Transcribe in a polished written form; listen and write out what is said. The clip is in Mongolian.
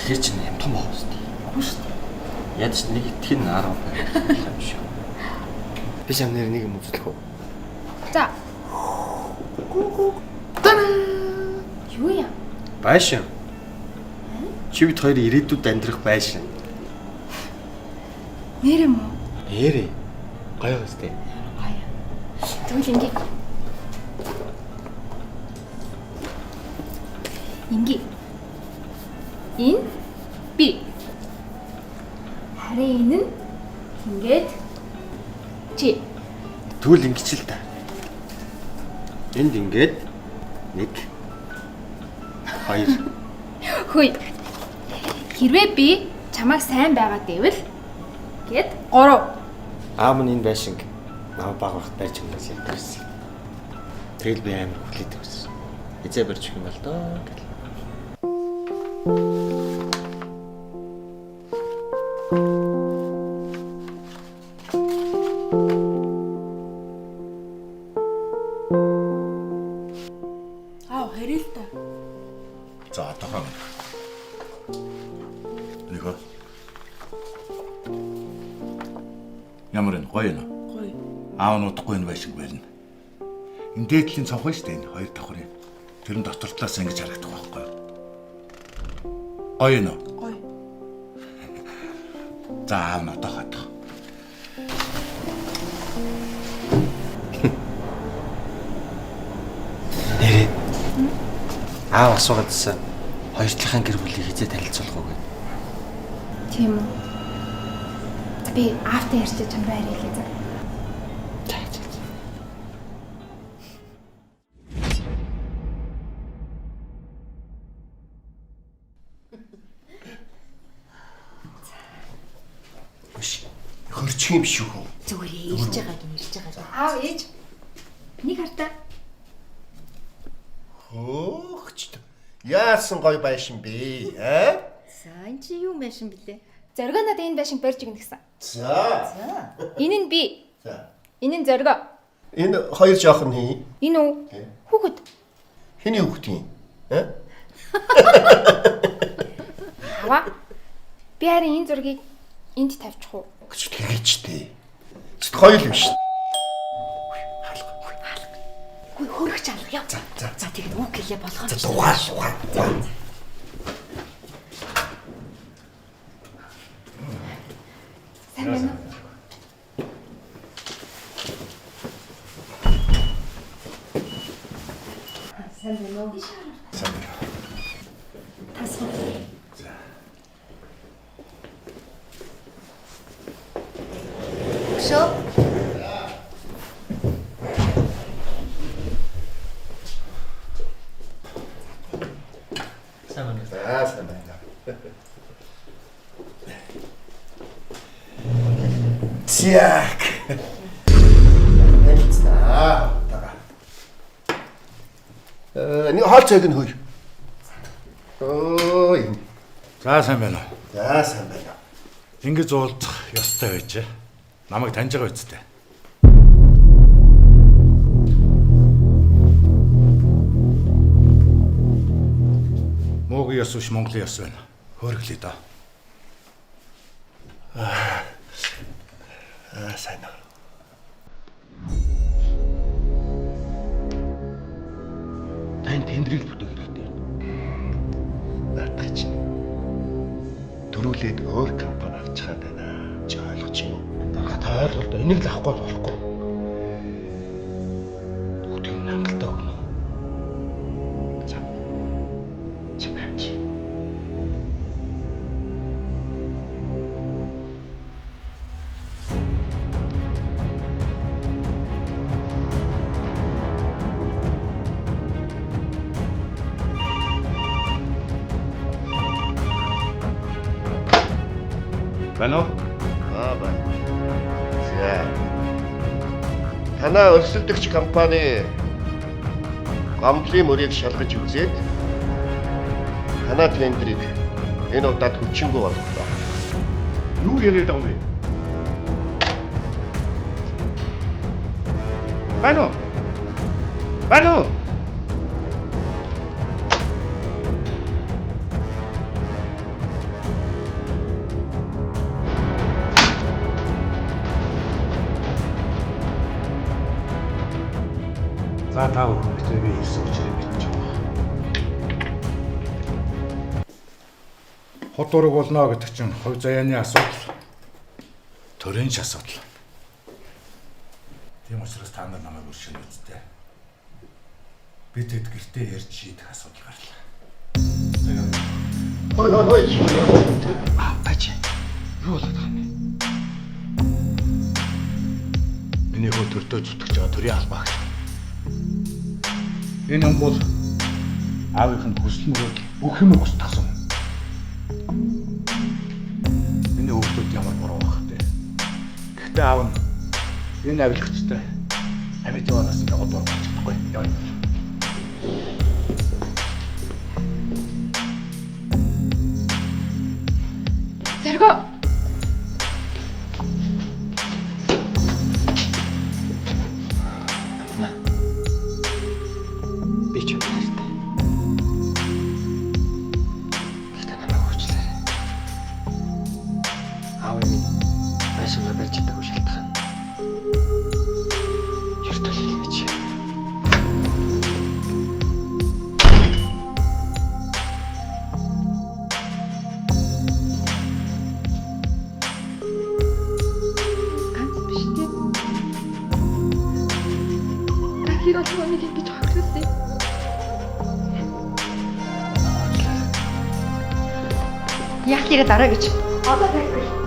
Тэгэхээр чинь юм том байгаа шүү дээ. Үгүй шүү дээ. Ядч нэг итгэн 10 байх юм шүү. Би самнэр нэг юм үзүүлэх үү? За. Юу яа? Байшин. Чи бид хоёр ирээдүйд амьдрах байшин. Нэр юм уу? Нэрээ. Гоё өстэй. Гоё. Тэгвэл ингээ. Энэ би. Харин энэ нь ингээд чи. Тэгвэл ингэж л та. Энд ингээд 1 2 Хөөе. Хэрвээ би чамайг сайн байгаад байвал гээд 3. Аав нь энэ байшинг нав баг багт барьж өгнөөс ярьдагсан. Тэгэл би амар хүлээдэг байсан. Эзээ барьж өгөх юм бол доо гэл. Хэрэл та. За одоохоо. Нөхөө. Ямар энэ гоё нэ? Гоё. Аав нь удахгүй энэ байшинг барина. Энэ дээдлийн цонхоо шүү дээ энэ хоёр давхрын. Тэр нь дотор талаас ингэж харагдах байхгүй юу? Гоё нэ? Гоё. За аав нь одоохоо. Нэрээ. Аав асуугаадсан. Хоёртлахын гэр бүлийг хизээ танилцуулах уу гэв. Тийм үү. Би аавтай ярьж чамраа ирээлээ за. Хөрчих юм шүү хөө. Зүгээр ирж байгаа. Аав ээж. Нэг хартаа. Хөөхч. Яасан гоё байшин бэ? Аа? За энэ чи юу байшин бэлээ? Зоргоо надад энэ байшинг барьж өгнө гэсэн. За. Энэ нь би. За. Энэ нь зоргоо. Энэ хоёр жоох нь хий. Энэ үү? Хүүхэд. Хэний хүүхэд юм? Аа? Аваа. Би харин энэ зургийг энд тавьчих уу? Гэж тэгэж дээ. Чит гоё л юм шүү. Хөөе хөргөч алга яа. За. За тэгэд үг хэлээ болгоо. За дугаар. Сайн байна уу? Сайн байна уу? Сайн байна. Тасгал. Шо. Сайн байна. Зяк. Нэлцнаа. Нэг хоол цайг нь хөөе. Ой. За сайн байна уу? За сайн байна. Ингэж уулзах ёстой байж. Намайг таньж байгаа үсттэй. Монгол ёс биш Монголын ёс байна. Хөрглөө доо. Сайн аа. Тань тэндрийг бүтээх хэрэгтэй. Наадах чинь. Дөрүүлээд өөр компани авчихад байна. Чи ойлгож юм уу? Та ойлголт энийг л авахгүй болохгүй. Бүгдийг нь хангалттай өгнө. За. Чимээч. Байна уу? Байна. За. Танаа өрсөлдөгч компани гомдлын мөрийг шалгаж үзээд танаа тендрийг энэ удаад хүчингүй болголоо. Юу яриад байгаа юм бэ? Байна уу? Байна уу? За та бүхэнд би ирсэн учраас мэдэж байна. Хот ураг болно гэдэг чинь хувь заяаны асуудал. Төрийн ч асуудал. Тийм учраас та нар намайг өршөөнө үсттэй. Бид хэд гэртээ ярьж шийдэх асуудал гарлаа. Ой. Бач. Юу болоод байгаа юм бэ? Миний хөө төрдөө зүтгэж байгаа төрийн албаагч. Энэ юм бол аавынх нь хүсэл мөрөөдөл бүх юм устгасан. Миний хүүхдүүд ямар буруу байх вэ? Гэхдээ аав нь энэ авилгачтай амьд яваас нь одоо болж чадахгүй. Яа. Зэрэгөө. Би ч үнээртэй. Гэхдээ намайг уучлаарай. Аав минь байшингаа барьж чадаагүй шалтгаан. Юртал хэлмэж. Ганц биш тийм. Ахир олгоныг ингэж хохирлээ. Яг тэрэ дараа гэж. Одоо тэгвэл